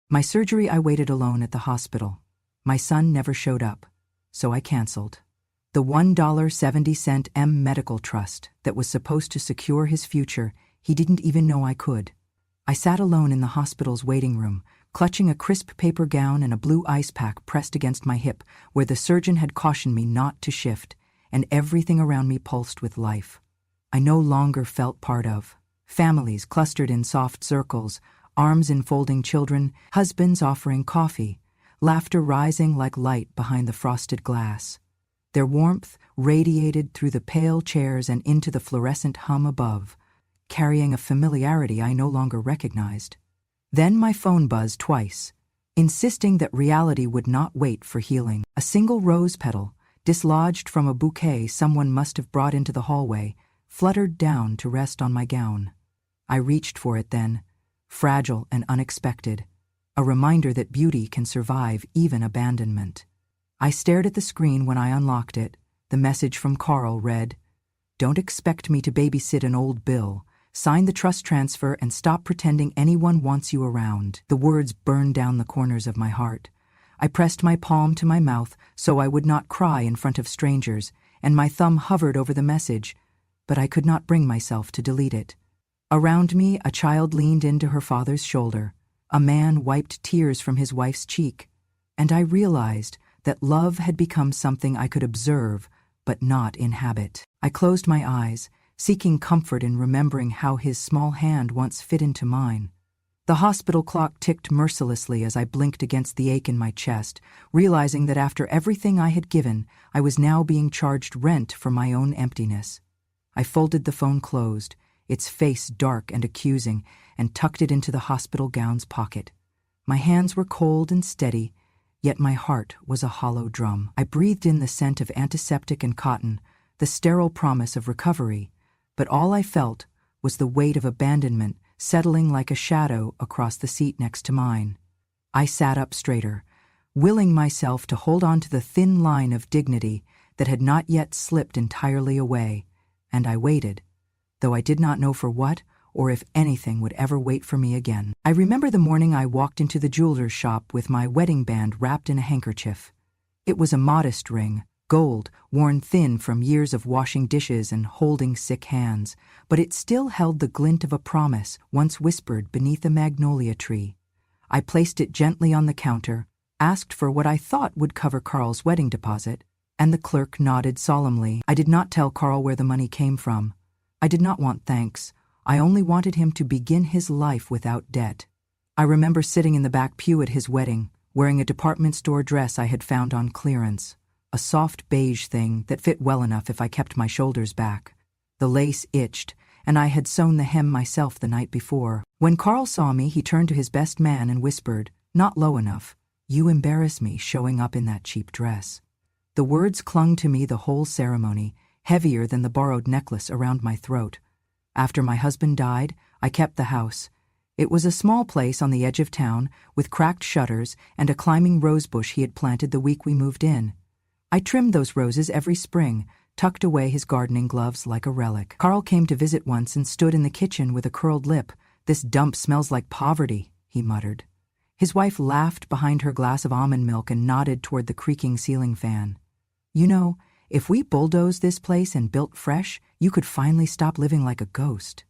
My surgery, I waited alone at the hospital. My son never showed up, so I canceled. The $1.70 medical trust that was supposed to secure his future, he didn't even know I could. I sat alone in the hospital's waiting room, clutching a crisp paper gown and a blue ice pack pressed against my hip where the surgeon had cautioned me not to shift, and everything around me pulsed with life. I no longer felt part of. Families clustered in soft circles, arms enfolding children, husbands offering coffee, laughter rising like light behind the frosted glass. Their warmth radiated through the pale chairs and into the fluorescent hum above, carrying a familiarity I no longer recognized. Then my phone buzzed twice, insisting that reality would not wait for healing. A single rose petal, dislodged from a bouquet someone must have brought into the hallway, fluttered down to rest on my gown. I reached for it then, fragile and unexpected, a reminder that beauty can survive even abandonment. I stared at the screen when I unlocked it. The message from Carl read, "Don't expect me to babysit an old bill. Sign the trust transfer and stop pretending anyone wants you around." The words burned down the corners of my heart. I pressed my palm to my mouth so I would not cry in front of strangers, and my thumb hovered over the message, but I could not bring myself to delete it. Around me, a child leaned into her father's shoulder. A man wiped tears from his wife's cheek, and I realized that love had become something I could observe but not inhabit. I closed my eyes, seeking comfort in remembering how his small hand once fit into mine. The hospital clock ticked mercilessly as I blinked against the ache in my chest, realizing that after everything I had given, I was now being charged rent for my own emptiness. I folded the phone closed, its face dark and accusing, and tucked it into the hospital gown's pocket. My hands were cold and steady, yet my heart was a hollow drum. I breathed in the scent of antiseptic and cotton, the sterile promise of recovery, but all I felt was the weight of abandonment settling like a shadow across the seat next to mine. I sat up straighter, willing myself to hold on to the thin line of dignity that had not yet slipped entirely away, and I waited, though I did not know for what or if anything would ever wait for me again. I remember the morning I walked into the jeweler's shop with my wedding band wrapped in a handkerchief. It was a modest ring, gold, worn thin from years of washing dishes and holding sick hands, but it still held the glint of a promise once whispered beneath a magnolia tree. I placed it gently on the counter, asked for what I thought would cover Carl's wedding deposit, and the clerk nodded solemnly. I did not tell Carl where the money came from. I did not want thanks. I only wanted him to begin his life without debt. I remember sitting in the back pew at his wedding, wearing a department store dress I had found on clearance, a soft beige thing that fit well enough if I kept my shoulders back. The lace itched, and I had sewn the hem myself the night before. When Carl saw me, he turned to his best man and whispered, not low enough, "You embarrass me showing up in that cheap dress." The words clung to me the whole ceremony, heavier than the borrowed necklace around my throat. After my husband died, I kept the house. It was a small place on the edge of town, with cracked shutters and a climbing rosebush he had planted the week we moved in. I trimmed those roses every spring, tucked away his gardening gloves like a relic. Carl came to visit once and stood in the kitchen with a curled lip. "This dump smells like poverty," he muttered. His wife laughed behind her glass of almond milk and nodded toward the creaking ceiling fan. "You know, if we bulldozed this place and built fresh, you could finally stop living like a ghost."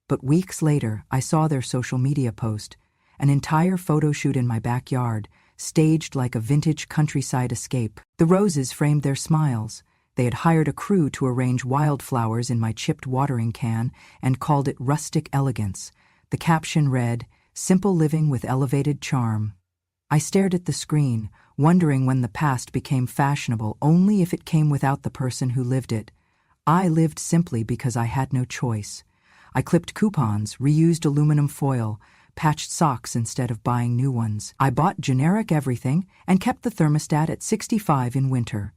But weeks later, I saw their social media post, an entire photo shoot in my backyard, staged like a vintage countryside escape. The roses framed their smiles. They had hired a crew to arrange wildflowers in my chipped watering can and called it rustic elegance. The caption read, "Simple living with elevated charm." I stared at the screen, wondering when the past became fashionable only if it came without the person who lived it. I lived simply because I had no choice. I clipped coupons, reused aluminum foil, patched socks instead of buying new ones. I bought generic everything and kept the thermostat at 65 in winter.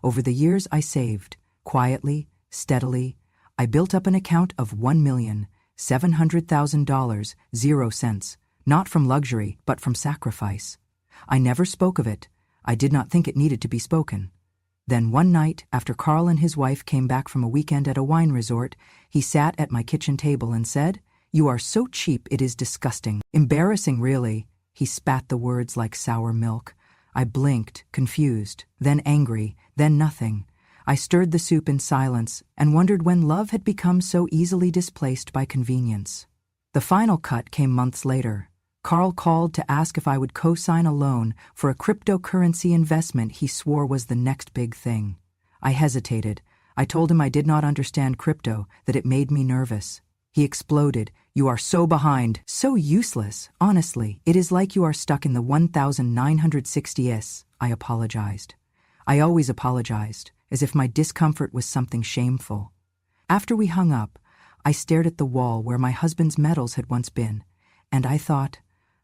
Over the years I saved, quietly, steadily. I built up an account of $1,700,000, 0 cents, not from luxury, but from sacrifice. I never spoke of it. I did not think it needed to be spoken. Then one night, after Carl and his wife came back from a weekend at a wine resort, he sat at my kitchen table and said, "You are so cheap it is disgusting." Embarrassing, really. He spat the words like sour milk. I blinked, confused, then angry, then nothing. I stirred the soup in silence and wondered when love had become so easily displaced by convenience. The final cut came months later. Carl called to ask if I would co-sign a loan for a cryptocurrency investment he swore was the next big thing. I hesitated. I told him I did not understand crypto, that it made me nervous. He exploded. "You are so behind, so useless. Honestly, it is like you are stuck in the 1960s. I apologized. I always apologized, as if my discomfort was something shameful. After we hung up, I stared at the wall where my husband's medals had once been, and I thought,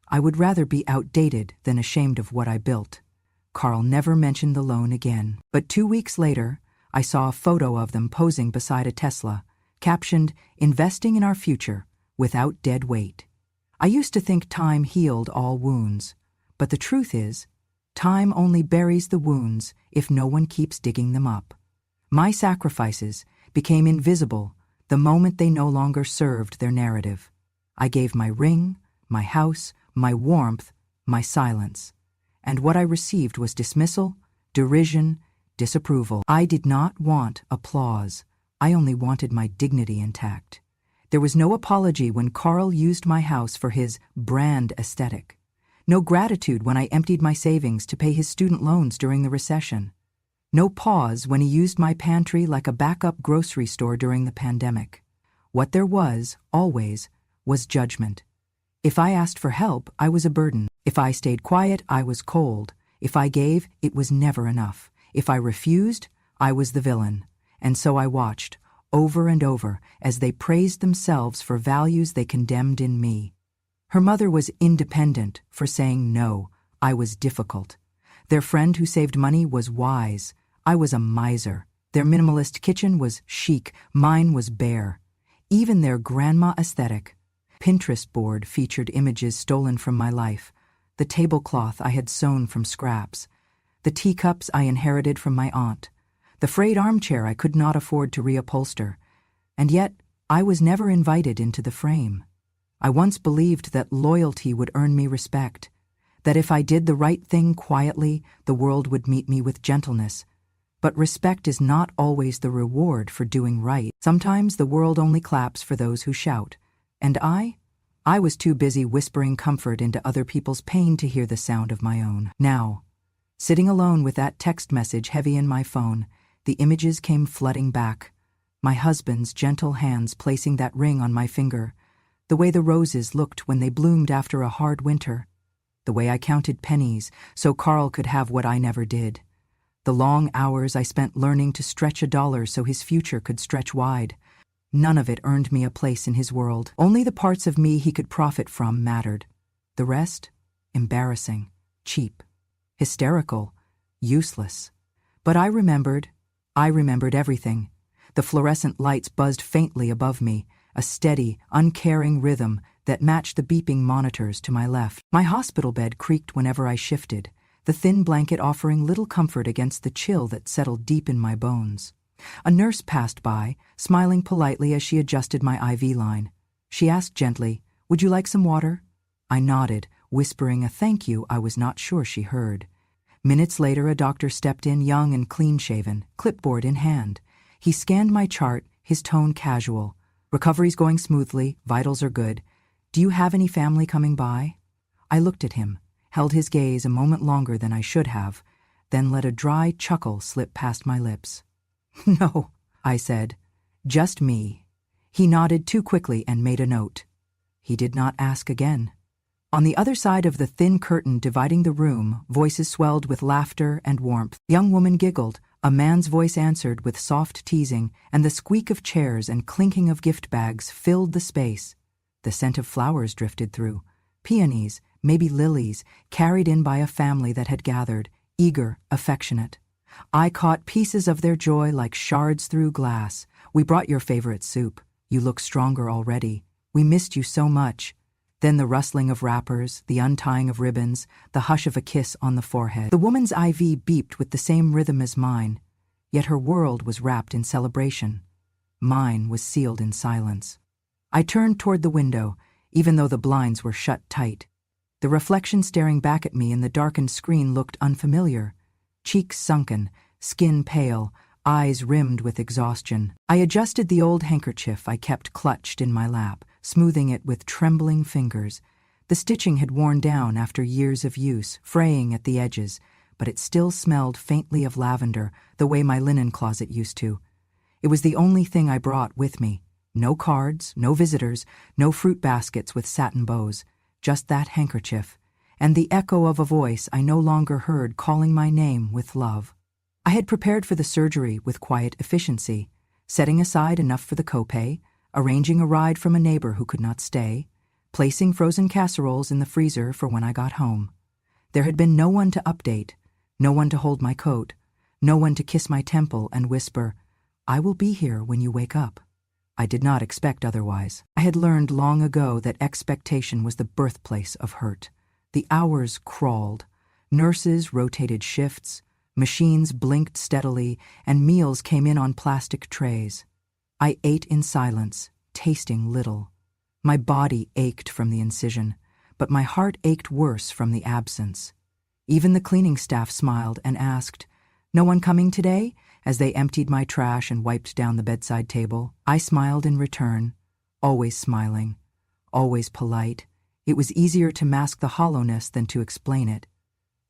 I would rather be outdated than ashamed of what I built. Carl never mentioned the loan again. But 2 weeks later, I saw a photo of them posing beside a Tesla, captioned, "Investing in our future, without dead weight." I used to think time healed all wounds, but the truth is, time only buries the wounds if no one keeps digging them up. My sacrifices became invisible the moment they no longer served their narrative. I gave my ring, my house, my warmth, my silence. And what I received was dismissal, derision, disapproval. I did not want applause. I only wanted my dignity intact. There was no apology when Carl used my house for his brand aesthetic. No gratitude when I emptied my savings to pay his student loans during the recession. No pause when he used my pantry like a backup grocery store during the pandemic. What there was, always, was judgment. If I asked for help, I was a burden. If I stayed quiet, I was cold. If I gave, it was never enough. If I refused, I was the villain. And so I watched, over and over, as they praised themselves for values they condemned in me. Her mother was independent for saying no. I was difficult. Their friend who saved money was wise. I was a miser. Their minimalist kitchen was chic. Mine was bare. Even their grandma aesthetic. Pinterest board featured images stolen from my life. The tablecloth I had sewn from scraps. The teacups I inherited from my aunt. The frayed armchair I could not afford to reupholster. And yet, I was never invited into the frame. I once believed that loyalty would earn me respect, that if I did the right thing quietly, the world would meet me with gentleness. But respect is not always the reward for doing right. Sometimes the world only claps for those who shout. And I was too busy whispering comfort into other people's pain to hear the sound of my own. Now, sitting alone with that text message heavy in my phone, the images came flooding back. My husband's gentle hands placing that ring on my finger, the way the roses looked when they bloomed after a hard winter, the way I counted pennies so Carl could have what I never did, the long hours I spent learning to stretch $1 so his future could stretch wide. None of it earned me a place in his world. Only the parts of me he could profit from mattered. The rest? Embarrassing, cheap, hysterical, useless. But I remembered everything. The fluorescent lights buzzed faintly above me, a steady, uncaring rhythm that matched the beeping monitors to my left. My hospital bed creaked whenever I shifted, the thin blanket offering little comfort against the chill that settled deep in my bones. A nurse passed by, smiling politely as she adjusted my IV line. She asked gently, "Would you like some water?" I nodded, whispering a thank you I was not sure she heard. Minutes later, a doctor stepped in, young and clean-shaven, clipboard in hand. He scanned my chart, his tone casual. "Recovery's going smoothly, vitals are good. Do you have any family coming by?" I looked at him, held his gaze a moment longer than I should have, then let a dry chuckle slip past my lips. "No," I said, "just me." He nodded too quickly and made a note. He did not ask again. On the other side of the thin curtain dividing the room, voices swelled with laughter and warmth. A young woman giggled, a man's voice answered with soft teasing, and the squeak of chairs and clinking of gift bags filled the space. The scent of flowers drifted through. Peonies, maybe lilies, carried in by a family that had gathered, eager, affectionate. I caught pieces of their joy like shards through glass. "We brought your favorite soup. You look stronger already. We missed you so much." Then the rustling of wrappers, the untying of ribbons, the hush of a kiss on the forehead. The woman's IV beeped with the same rhythm as mine, yet her world was wrapped in celebration. Mine was sealed in silence. I turned toward the window, even though the blinds were shut tight. The The reflection staring back at me in the darkened screen looked unfamiliar. Cheeks sunken, skin pale, eyes rimmed with exhaustion. I adjusted the old handkerchief I kept clutched in my lap, smoothing it with trembling fingers. The stitching had worn down after years of use, fraying at the edges, but it still smelled faintly of lavender, the way my linen closet used to. It was the only thing I brought with me. No cards, no visitors, no fruit baskets with satin bows. Just that handkerchief, and the echo of a voice I no longer heard calling my name with love. I had prepared for the surgery with quiet efficiency, setting aside enough for the copay, arranging a ride from a neighbor who could not stay, placing frozen casseroles in the freezer for when I got home. There had been no one to update, no one to hold my coat, no one to kiss my temple and whisper, "I will be here when you wake up." I did not expect otherwise. I had learned long ago that expectation was the birthplace of hurt. The hours crawled. Nurses rotated shifts, machines blinked steadily, and meals came in on plastic trays. I ate in silence, tasting little. My body ached from the incision, but my heart ached worse from the absence. Even the cleaning staff smiled and asked, "No one coming today?" as they emptied my trash and wiped down the bedside table. I smiled in return, always smiling, always polite. It was easier to mask the hollowness than to explain it.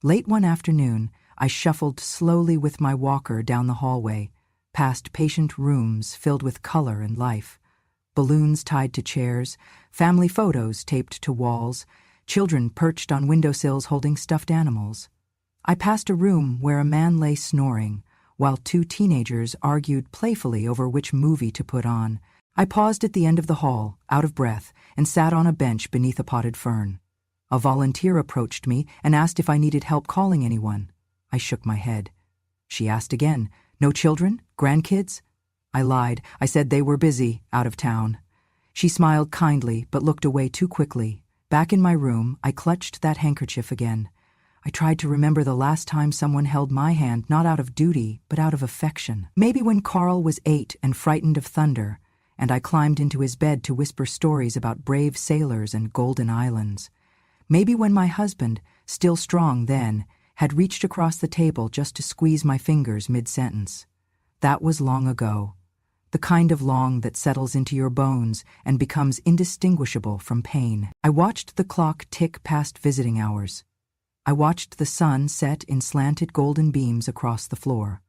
Late one afternoon, I shuffled slowly with my walker down the hallway, past patient rooms filled with color and life. Balloons tied to chairs, family photos taped to walls, children perched on windowsills holding stuffed animals. I passed a room where a man lay snoring, while two teenagers argued playfully over which movie to put on. I paused at the end of the hall, out of breath, and sat on a bench beneath a potted fern. A volunteer approached me and asked if I needed help calling anyone. I shook my head. She asked again, "No children? Grandkids?" I lied. I said they were busy, out of town. She smiled kindly, but looked away too quickly. Back in my room, I clutched that handkerchief again. I tried to remember the last time someone held my hand, not out of duty, but out of affection. Maybe when Carl was 8 and frightened of thunder, and I climbed into his bed to whisper stories about brave sailors and golden islands. Maybe when my husband, still strong then, had reached across the table just to squeeze my fingers mid-sentence. That was long ago. The kind of long that settles into your bones and becomes indistinguishable from pain. I watched the clock tick past visiting hours. I watched the sun set in slanted golden beams across the floor.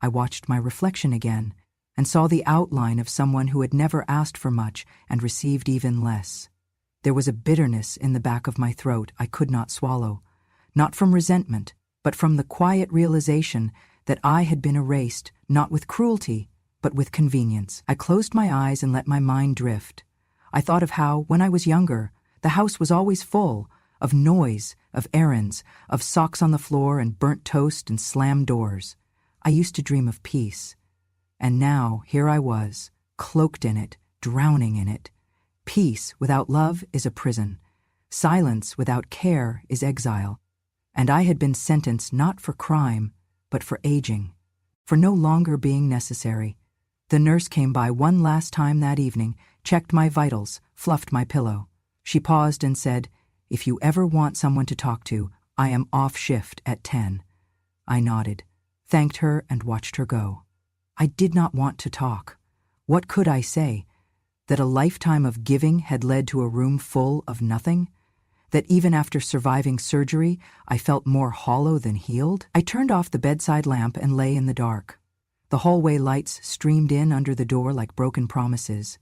I watched my reflection again and saw the outline of someone who had never asked for much and received even less. There was a bitterness in the back of my throat I could not swallow, not from resentment, but from the quiet realization that I had been erased, not with cruelty, but with convenience. I closed my eyes and let my mind drift. I thought of how, when I was younger, the house was always full, of noise, of errands, of socks on the floor and burnt toast and slammed doors. I used to dream of peace. And now, here I was, cloaked in it, drowning in it. Peace without love is a prison. Silence without care is exile. And I had been sentenced not for crime, but for aging, for no longer being necessary. The nurse came by one last time that evening, checked my vitals, fluffed my pillow. She paused and said, "If you ever want someone to talk to, I am off shift at 10. I nodded, thanked her, and watched her go. I did not want to talk. What could I say? That a lifetime of giving had led to a room full of nothing? That even after surviving surgery, I felt more hollow than healed? I turned off the bedside lamp and lay in the dark. The hallway lights streamed in under the door like broken promises.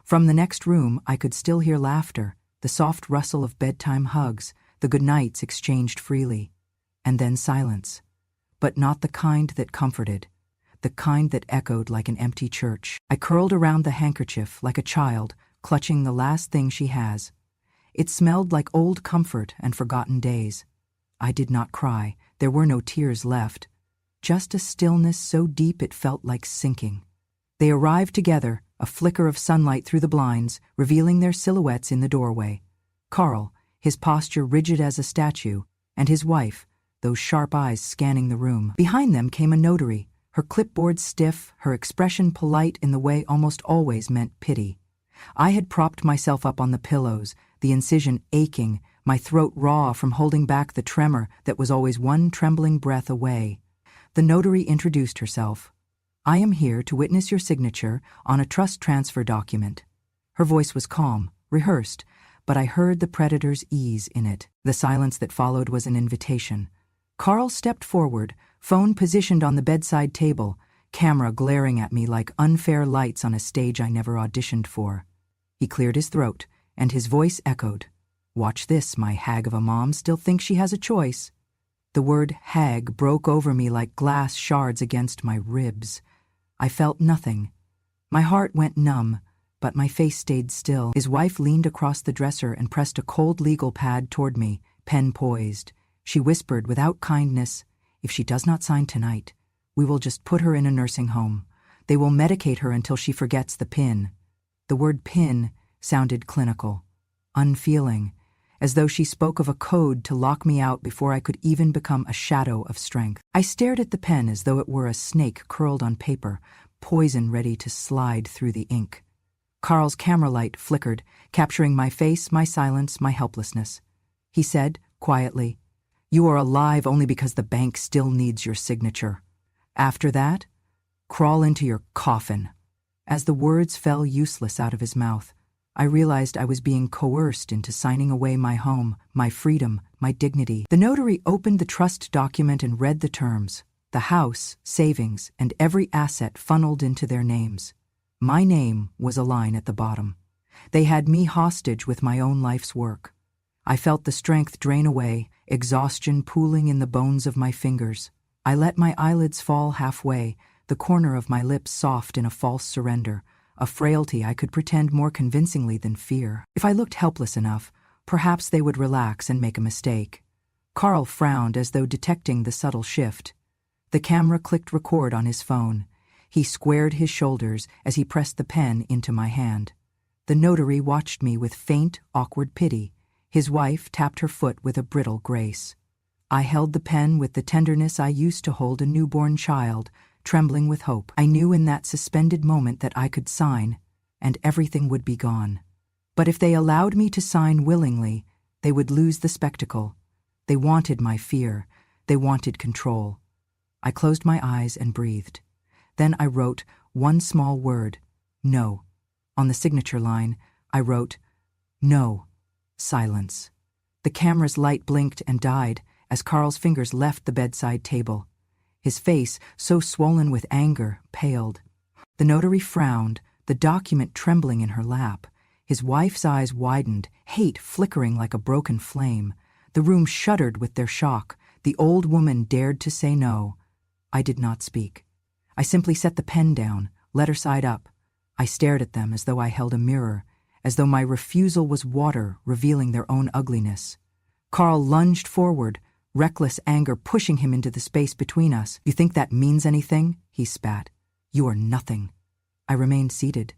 From the next room, I could still hear laughter, the soft rustle of bedtime hugs, the goodnights exchanged freely. And then silence. But not the kind that comforted, the kind that echoed like an empty church. I curled around the handkerchief like a child, clutching the last thing she has. It smelled like old comfort and forgotten days. I did not cry. There were no tears left. Just a stillness so deep it felt like sinking. They arrived together, a flicker of sunlight through the blinds, revealing their silhouettes in the doorway. Carl, his posture rigid as a statue, and his wife, those sharp eyes scanning the room. Behind them came a notary, her clipboard stiff, her expression polite in the way almost always meant pity. I had propped myself up on the pillows, the incision aching, my throat raw from holding back the tremor that was always one trembling breath away. The notary introduced herself. "I am here to witness your signature on a trust transfer document." Her voice was calm, rehearsed, but I heard the predator's ease in it. The silence that followed was an invitation. Carl stepped forward, phone positioned on the bedside table, camera glaring at me like unfair lights on a stage I never auditioned for. He cleared his throat, and his voice echoed. "Watch this, my hag of a mom still thinks she has a choice." The word hag broke over me like glass shards against my ribs. I felt nothing. My heart went numb, but my face stayed still. His wife leaned across the dresser and pressed a cold legal pad toward me, pen poised. She whispered without kindness, "If she does not sign tonight, we will just put her in a nursing home. They will medicate her until she forgets the PIN." The word PIN sounded clinical, unfeeling, as though she spoke of a code to lock me out before I could even become a shadow of strength. I stared at the pen as though it were a snake curled on paper, poison ready to slide through the ink. Carl's camera light flickered, capturing my face, my silence, my helplessness. He said, quietly, "You are alive only because the bank still needs your signature. After that, crawl into your coffin." As the words fell useless out of his mouth, I realized I was being coerced into signing away my home, my freedom, my dignity. The notary opened the trust document and read the terms. The house, savings, and every asset funneled into their names. My name was a line at the bottom. They had me hostage with my own life's work. I felt the strength drain away, exhaustion pooling in the bones of my fingers. I let my eyelids fall halfway, the corner of my lips soft in a false surrender, a frailty I could pretend more convincingly than fear. If I looked helpless enough, perhaps they would relax and make a mistake. Carl frowned as though detecting the subtle shift. The camera clicked record on his phone. He squared his shoulders as he pressed the pen into my hand. The notary watched me with faint, awkward pity. His wife tapped her foot with a brittle grace. I held the pen with the tenderness I used to hold a newborn child, trembling with hope. I knew in that suspended moment that I could sign, and everything would be gone. But if they allowed me to sign willingly, they would lose the spectacle. They wanted my fear. They wanted control. I closed my eyes and breathed. Then I wrote one small word, "No." On the signature line, I wrote, "No." Silence. The camera's light blinked and died as Carl's fingers left the bedside table. His face, so swollen with anger, paled. The notary frowned, the document trembling in her lap. His wife's eyes widened, hate flickering like a broken flame. The room shuddered with their shock. The old woman dared to say no. I did not speak. I simply set the pen down, letter side up. I stared at them as though I held a mirror, as though my refusal was water revealing their own ugliness. Carl lunged forward, reckless anger pushing him into the space between us. "You think that means anything?" he spat. "You are nothing." I remained seated.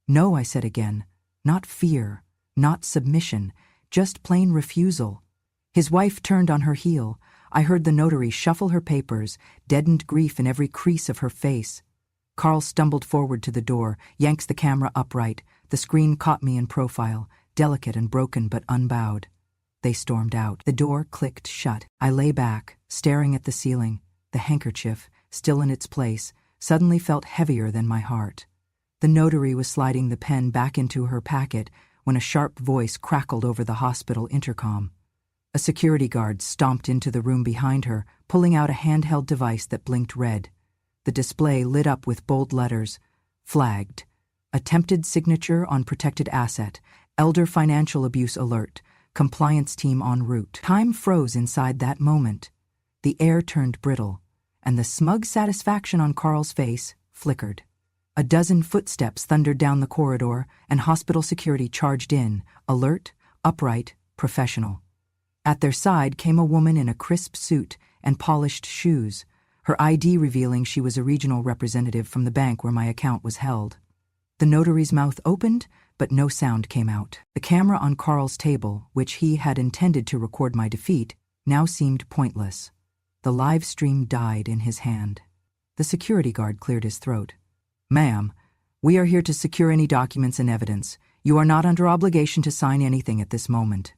"No," I said again. Not fear, not submission, just plain refusal. His wife turned on her heel. I heard the notary shuffle her papers, deadened grief in every crease of her face. Carl stumbled forward to the door, yanks the camera upright. The screen caught me in profile, delicate and broken but unbowed. They stormed out. The door clicked shut. I lay back, staring at the ceiling. The handkerchief, still in its place, suddenly felt heavier than my heart. The notary was sliding the pen back into her packet when a sharp voice crackled over the hospital intercom. A security guard stomped into the room behind her, pulling out a handheld device that blinked red. The display lit up with bold letters. Flagged. Attempted signature on protected asset. Elder financial abuse alert. Compliance team en route. Time froze inside that moment. The air turned brittle, and the smug satisfaction on Carl's face flickered. A dozen footsteps thundered down the corridor, and hospital security charged in, alert, upright, professional. At their side came a woman in a crisp suit and polished shoes, her ID revealing she was a regional representative from the bank where my account was held. The notary's mouth opened, but no sound came out. The camera on Carl's table, which he had intended to record my defeat, now seemed pointless. The live stream died in his hand. The security guard cleared his throat. "Ma'am, we are here to secure any documents and evidence. You are not under obligation to sign anything at this moment."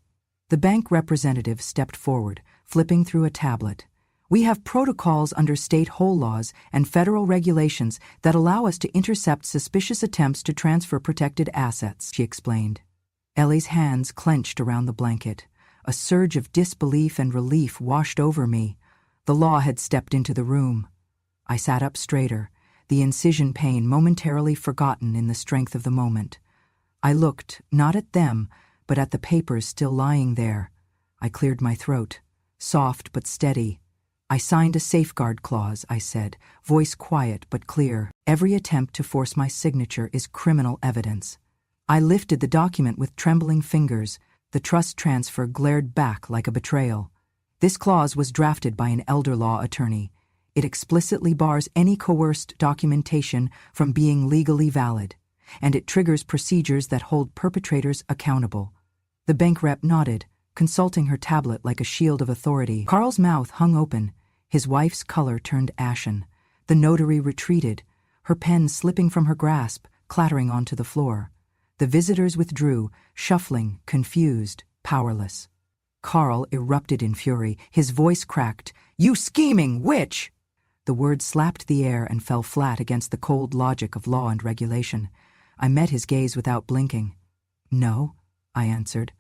The bank representative stepped forward, flipping through a tablet. We have protocols under state whole laws and federal regulations that allow us to intercept suspicious attempts to transfer protected assets, she explained. Ellie's hands clenched around the blanket. A surge of disbelief and relief washed over me. The law had stepped into the room. I sat up straighter, the incision pain momentarily forgotten in the strength of the moment. I looked, not at them, but at the papers still lying there. I cleared my throat, soft but steady. I signed a safeguard clause, I said, voice quiet but clear. Every attempt to force my signature is criminal evidence. I lifted the document with trembling fingers. The trust transfer glared back like a betrayal. This clause was drafted by an elder law attorney. It explicitly bars any coerced documentation from being legally valid, and it triggers procedures that hold perpetrators accountable. The bank rep nodded, consulting her tablet like a shield of authority. Carl's mouth hung open. His wife's color turned ashen. The notary retreated, her pen slipping from her grasp, clattering onto the floor. The visitors withdrew, shuffling, confused, powerless. Carl erupted in fury. His voice cracked. "You scheming witch!" The word slapped the air and fell flat against the cold logic of law and regulation. I met his gaze without blinking. "No," I answered.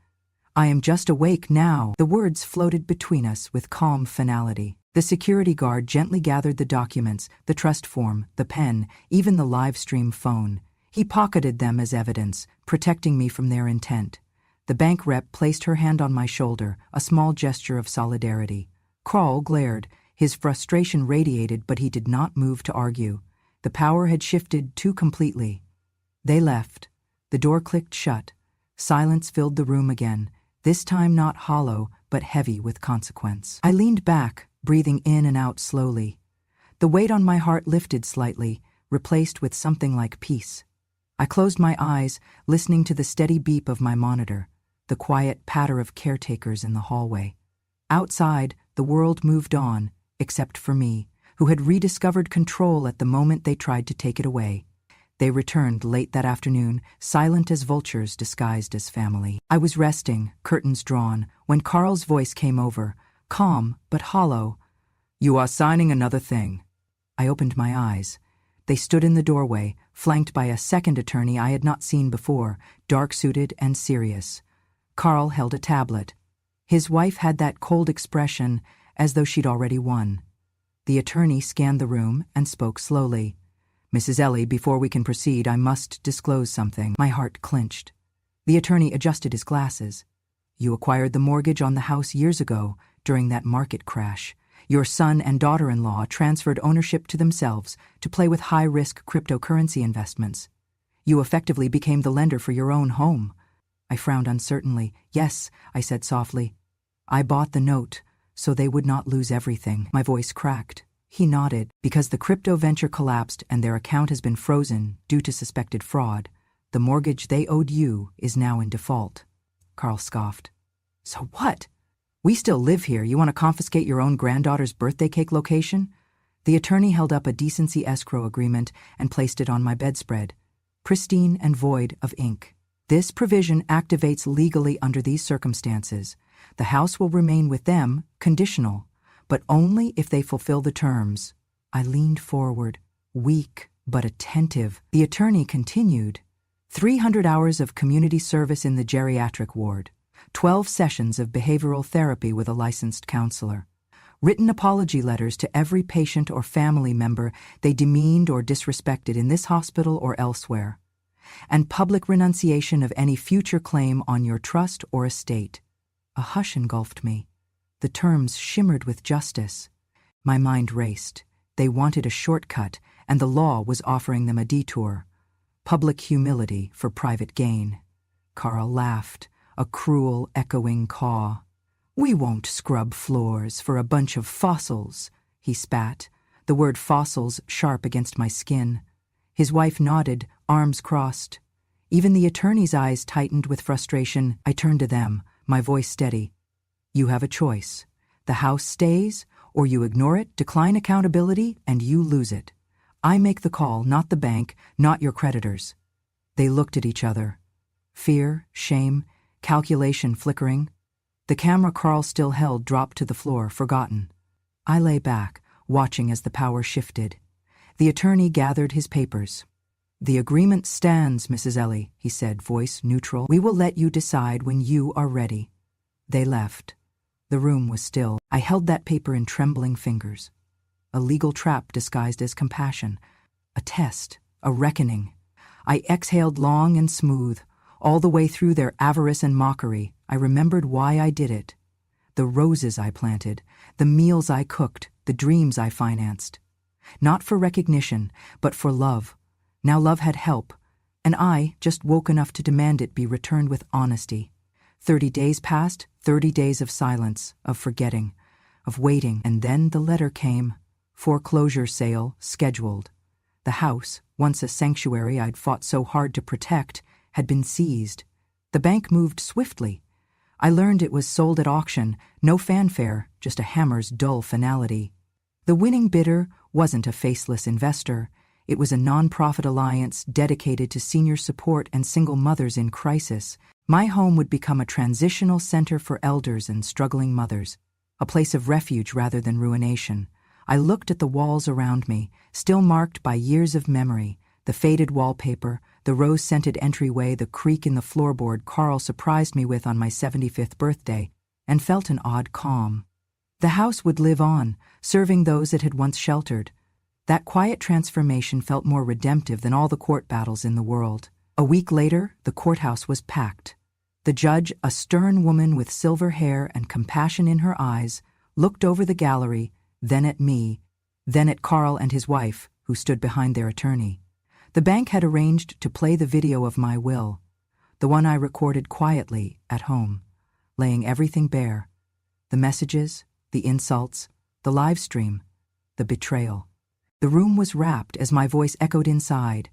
"I am just awake now." The words floated between us with calm finality. The security guard gently gathered the documents, the trust form, the pen, even the live stream phone. He pocketed them as evidence, protecting me from their intent. The bank rep placed her hand on my shoulder, a small gesture of solidarity. Carl glared. His frustration radiated, but he did not move to argue. The power had shifted too completely. They left. The door clicked shut. Silence filled the room again, this time not hollow, but heavy with consequence. I leaned back, breathing in and out slowly. The weight on my heart lifted slightly, replaced with something like peace. I closed my eyes, listening to the steady beep of my monitor, the quiet patter of caretakers in the hallway. Outside, the world moved on, except for me, who had rediscovered control at the moment they tried to take it away. They returned late that afternoon, silent as vultures disguised as family. I was resting, curtains drawn, when Carl's voice came over, calm but hollow. "You are signing another thing." I opened my eyes. They stood in the doorway, flanked by a second attorney I had not seen before, dark-suited and serious. Carl held a tablet. His wife had that cold expression, as though she'd already won. The attorney scanned the room and spoke slowly. "Mrs. Ellie, before we can proceed, I must disclose something." My heart clenched. The attorney adjusted his glasses. "You acquired the mortgage on the house years ago, during that market crash. Your son and daughter-in-law transferred ownership to themselves to play with high-risk cryptocurrency investments. You effectively became the lender for your own home." I frowned uncertainly. "Yes," I said softly. "I bought the note, so they would not lose everything." My voice cracked. He nodded. "Because the crypto venture collapsed and their account has been frozen due to suspected fraud, the mortgage they owed you is now in default." Carl scoffed. "So what? We still live here. You want to confiscate your own granddaughter's birthday cake location?" The attorney held up a decency escrow agreement and placed it on my bedspread, pristine and void of ink. "This provision activates legally under these circumstances. The house will remain with them, conditional, but only if they fulfill the terms." I leaned forward, weak but attentive. The attorney continued. 300 hours of community service in the geriatric ward. 12 sessions of behavioral therapy with a licensed counselor. Written apology letters to every patient or family member they demeaned or disrespected in this hospital or elsewhere. And public renunciation of any future claim on your trust or estate. A hush engulfed me. The terms shimmered with justice. My mind raced. They wanted a shortcut, and the law was offering them a detour. Public humility for private gain. Carl laughed, a cruel, echoing caw. "We won't scrub floors for a bunch of fossils," he spat, the word fossils sharp against my skin. His wife nodded, arms crossed. Even the attorney's eyes tightened with frustration. I turned to them, my voice steady. "You have a choice. The house stays, or you ignore it, decline accountability, and you lose it. I make the call, not the bank, not your creditors." They looked at each other. Fear, shame, calculation flickering. The camera Carl still held dropped to the floor, forgotten. I lay back, watching as the power shifted. The attorney gathered his papers. "The agreement stands, Mrs. Ellie," he said, voice neutral. "We will let you decide when you are ready." They left. The room was still. I held that paper in trembling fingers. A legal trap disguised as compassion. A test. A reckoning. I exhaled long and smooth. All the way through their avarice and mockery, I remembered why I did it. The roses I planted, the meals I cooked, the dreams I financed. Not for recognition, but for love. Now love had help, and I just woke enough to demand it be returned with honesty. 30 days passed, 30 days of silence, of forgetting, of waiting, and then the letter came. Foreclosure sale scheduled. The house, once a sanctuary I'd fought so hard to protect, had been seized. The bank moved swiftly. I learned it was sold at auction, no fanfare, just a hammer's dull finality. The winning bidder wasn't a faceless investor. It was a non-profit alliance dedicated to senior support and single mothers in crisis. My home would become a transitional center for elders and struggling mothers, a place of refuge rather than ruination. I looked at the walls around me, still marked by years of memory, the faded wallpaper, the rose-scented entryway, the creak in the floorboard Carl surprised me with on my 75th birthday, and felt an odd calm. The house would live on, serving those it had once sheltered. That quiet transformation felt more redemptive than all the court battles in the world. A week later, the courthouse was packed. The judge, a stern woman with silver hair and compassion in her eyes, looked over the gallery, then at me, then at Carl and his wife, who stood behind their attorney. The bank had arranged to play the video of my will, the one I recorded quietly at home, laying everything bare. The messages, the insults, the live stream, the betrayal. The room was wrapped as my voice echoed inside.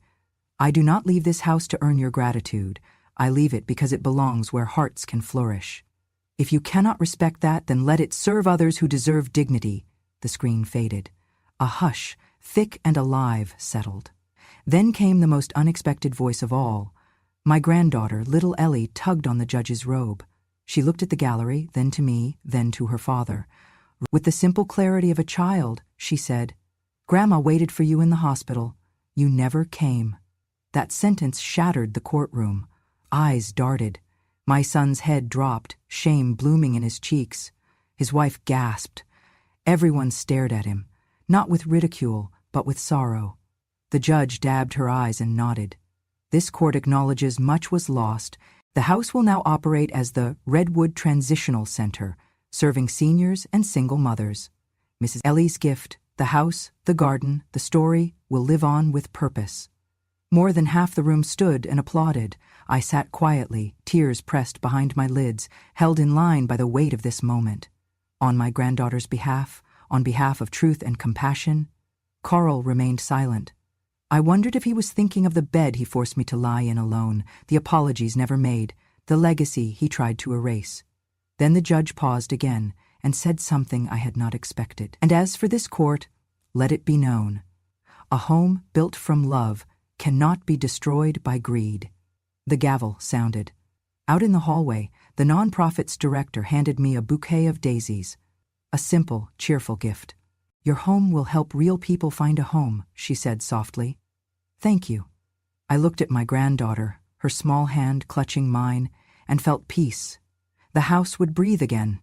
"I do not leave this house to earn your gratitude. I leave it because it belongs where hearts can flourish. If you cannot respect that, then let it serve others who deserve dignity." The screen faded. A hush, thick and alive, settled. Then came the most unexpected voice of all. My granddaughter, little Ellie, tugged on the judge's robe. She looked at the gallery, then to me, then to her father. With the simple clarity of a child, she said, "Grandma waited for you in the hospital. You never came." That sentence shattered the courtroom. Eyes darted. My son's head dropped, shame blooming in his cheeks. His wife gasped. Everyone stared at him, not with ridicule, but with sorrow. The judge dabbed her eyes and nodded. "This court acknowledges much was lost. The house will now operate as the Redwood Transitional Center, serving seniors and single mothers. Mrs. Ellie's gift, the house, the garden, the story, will live on with purpose." More than half the room stood and applauded. I sat quietly, tears pressed behind my lids, held in line by the weight of this moment. On my granddaughter's behalf, on behalf of truth and compassion, Carl remained silent. I wondered if he was thinking of the bed he forced me to lie in alone, the apologies never made, the legacy he tried to erase. Then the judge paused again and said something I had not expected. "And as for this court, let it be known. A home built from love cannot be destroyed by greed." The gavel sounded. Out in the hallway, the nonprofit's director handed me a bouquet of daisies. A simple, cheerful gift. "Your home will help real people find a home," she said softly. "Thank you." I looked at my granddaughter, her small hand clutching mine, and felt peace. The house would breathe again.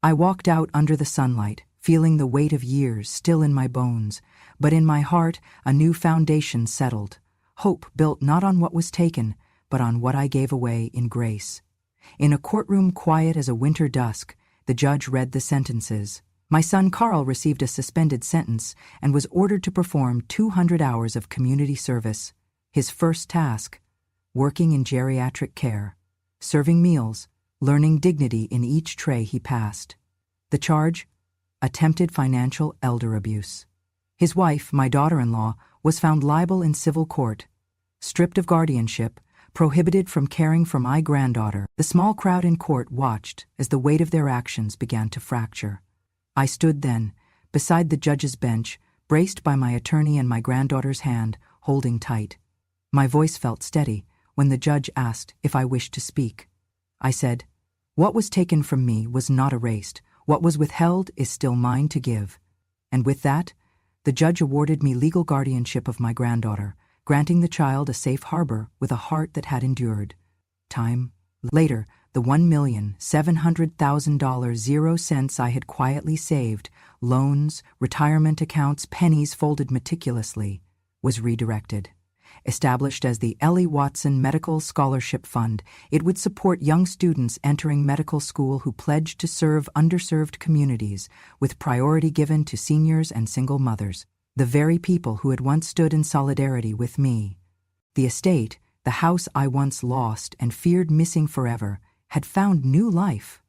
I walked out under the sunlight, feeling the weight of years still in my bones, but in my heart a new foundation settled. Hope built not on what was taken, but on what I gave away in grace. In a courtroom quiet as a winter dusk, the judge read the sentences. My son Carl received a suspended sentence and was ordered to perform 200 hours of community service. His first task, working in geriatric care, serving meals, learning dignity in each tray he passed. The charge? Attempted financial elder abuse. His wife, my daughter-in-law, was found liable in civil court. Stripped of guardianship, prohibited from caring for my granddaughter, the small crowd in court watched as the weight of their actions began to fracture. I stood then, beside the judge's bench, braced by my attorney and my granddaughter's hand, holding tight. My voice felt steady when the judge asked if I wished to speak. I said, What was taken from me was not erased. What was withheld is still mine to give. And with that, the judge awarded me legal guardianship of my granddaughter, granting the child a safe harbor with a heart that had endured. Time later, the $1,700,000 0 cents I had quietly saved, loans, retirement accounts, pennies folded meticulously, was redirected. Established as the Ellie Watson Medical Scholarship Fund, it would support young students entering medical school who pledged to serve underserved communities, with priority given to seniors and single mothers, the very people who had once stood in solidarity with me. The estate, the house I once lost and feared missing forever, had found new life.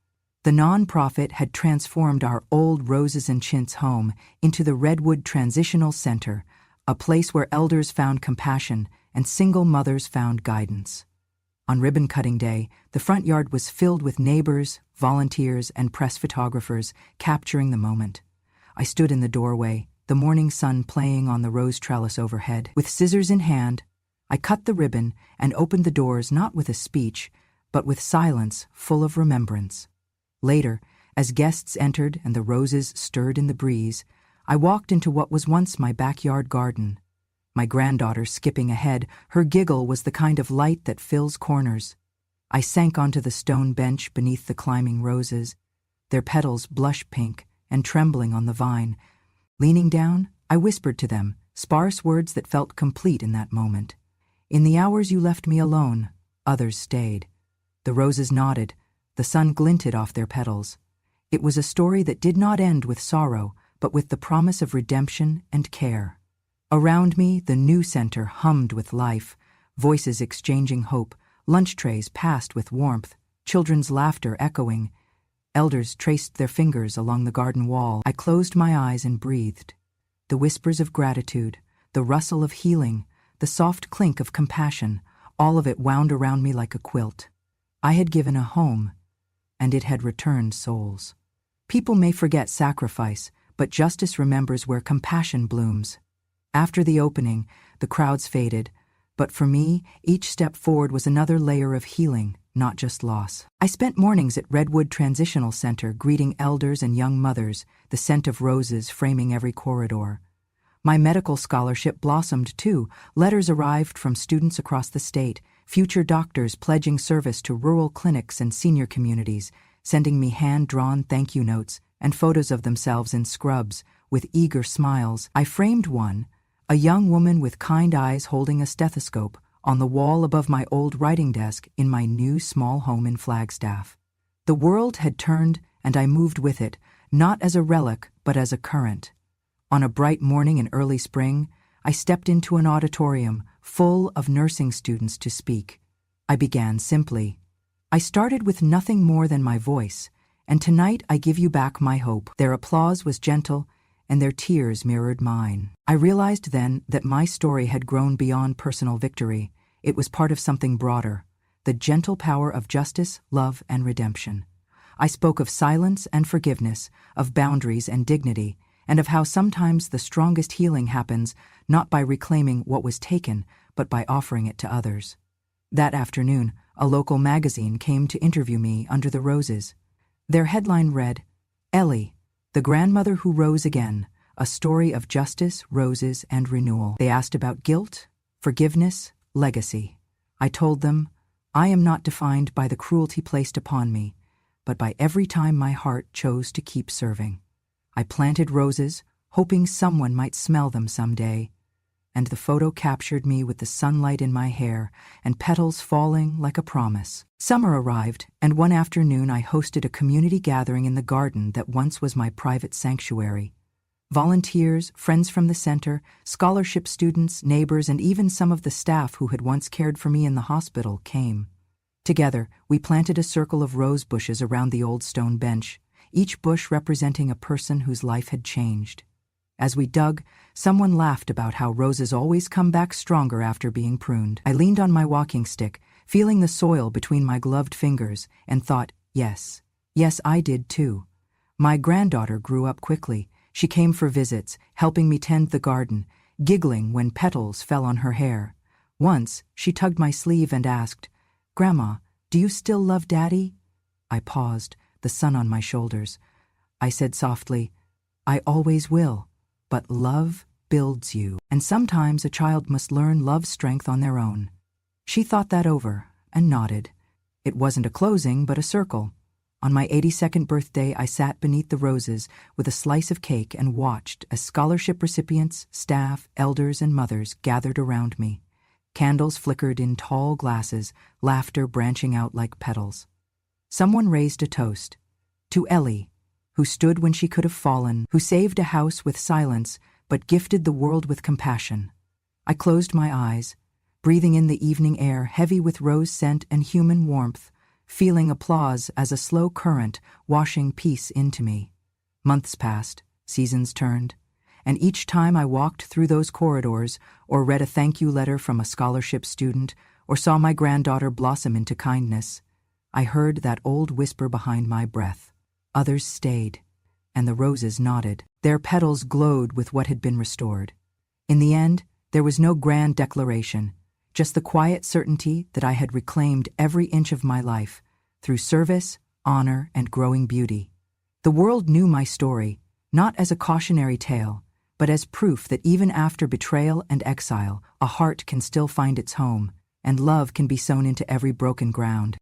The nonprofit had transformed our old Roses and Chintz home into the Redwood Transitional Center, a place where elders found compassion and single mothers found guidance. On ribbon-cutting day, the front yard was filled with neighbors, volunteers, and press photographers capturing the moment. I stood in the doorway, the morning sun playing on the rose trellis overhead. With scissors in hand, I cut the ribbon and opened the doors not with a speech, but with silence full of remembrance. Later, as guests entered and the roses stirred in the breeze, I walked into what was once my backyard garden. My granddaughter skipping ahead, her giggle was the kind of light that fills corners. I sank onto the stone bench beneath the climbing roses, their petals blush pink and trembling on the vine. Leaning down, I whispered to them, sparse words that felt complete in that moment. In the hours you left me alone, others stayed. The roses nodded, the sun glinted off their petals. It was a story that did not end with sorrow, but with the promise of redemption and care. Around me, the new center hummed with life, voices exchanging hope, lunch trays passed with warmth, children's laughter echoing. Elders traced their fingers along the garden wall. I closed my eyes and breathed. The whispers of gratitude, the rustle of healing, the soft clink of compassion, all of it wound around me like a quilt. I had given a home, and it had returned souls. People may forget sacrifice, but justice remembers where compassion blooms. After the opening, the crowds faded, but for me, each step forward was another layer of healing, not just loss. I spent mornings at Redwood Transitional Center greeting elders and young mothers, the scent of roses framing every corridor. My medical scholarship blossomed too. Letters arrived from students across the state, future doctors pledging service to rural clinics and senior communities, sending me hand-drawn thank you notes and photos of themselves in scrubs, with eager smiles. I framed one, a young woman with kind eyes holding a stethoscope, on the wall above my old writing desk in my new small home in Flagstaff. The world had turned, and I moved with it, not as a relic, but as a current. On a bright morning in early spring, I stepped into an auditorium full of nursing students to speak. I began simply. I started with nothing more than my voice, and tonight I give you back my hope. Their applause was gentle, and their tears mirrored mine. I realized then that my story had grown beyond personal victory. It was part of something broader, the gentle power of justice, love, and redemption. I spoke of silence and forgiveness, of boundaries and dignity, and of how sometimes the strongest healing happens not by reclaiming what was taken, but by offering it to others. That afternoon, a local magazine came to interview me under the roses. Their headline read, "Ellie, the grandmother who rose again, a story of justice, roses, and renewal." They asked about guilt, forgiveness, legacy. I told them, I am not defined by the cruelty placed upon me, but by every time my heart chose to keep serving. I planted roses, hoping someone might smell them someday, and the photo captured me with the sunlight in my hair and petals falling like a promise. Summer arrived, and one afternoon I hosted a community gathering in the garden that once was my private sanctuary. Volunteers, friends from the center, scholarship students, neighbors, and even some of the staff who had once cared for me in the hospital came. Together, we planted a circle of rose bushes around the old stone bench, each bush representing a person whose life had changed. As we dug, someone laughed about how roses always come back stronger after being pruned. I leaned on my walking stick, feeling the soil between my gloved fingers, and thought, yes, I did too. My granddaughter grew up quickly. She came for visits, helping me tend the garden, giggling when petals fell on her hair. Once, she tugged my sleeve and asked, "Grandma, do you still love Daddy?" I paused, the sun on my shoulders. I said softly, "I always will, but love builds you, and sometimes a child must learn love's strength on their own." She thought that over and nodded. It wasn't a closing, but a circle. On my 82nd birthday, I sat beneath the roses with a slice of cake and watched as scholarship recipients, staff, elders, and mothers gathered around me. Candles flickered in tall glasses, laughter branching out like petals. Someone raised a toast. To Ellie, who stood when she could have fallen, who saved a house with silence, but gifted the world with compassion. I closed my eyes, breathing in the evening air heavy with rose scent and human warmth, feeling applause as a slow current washing peace into me. Months passed, seasons turned, and each time I walked through those corridors, or read a thank you letter from a scholarship student, or saw my granddaughter blossom into kindness, I heard that old whisper behind my breath. Others stayed, and the roses nodded. Their petals glowed with what had been restored. In the end, there was no grand declaration, just the quiet certainty that I had reclaimed every inch of my life, through service, honor, and growing beauty. The world knew my story, not as a cautionary tale, but as proof that even after betrayal and exile, a heart can still find its home, and love can be sown into every broken ground.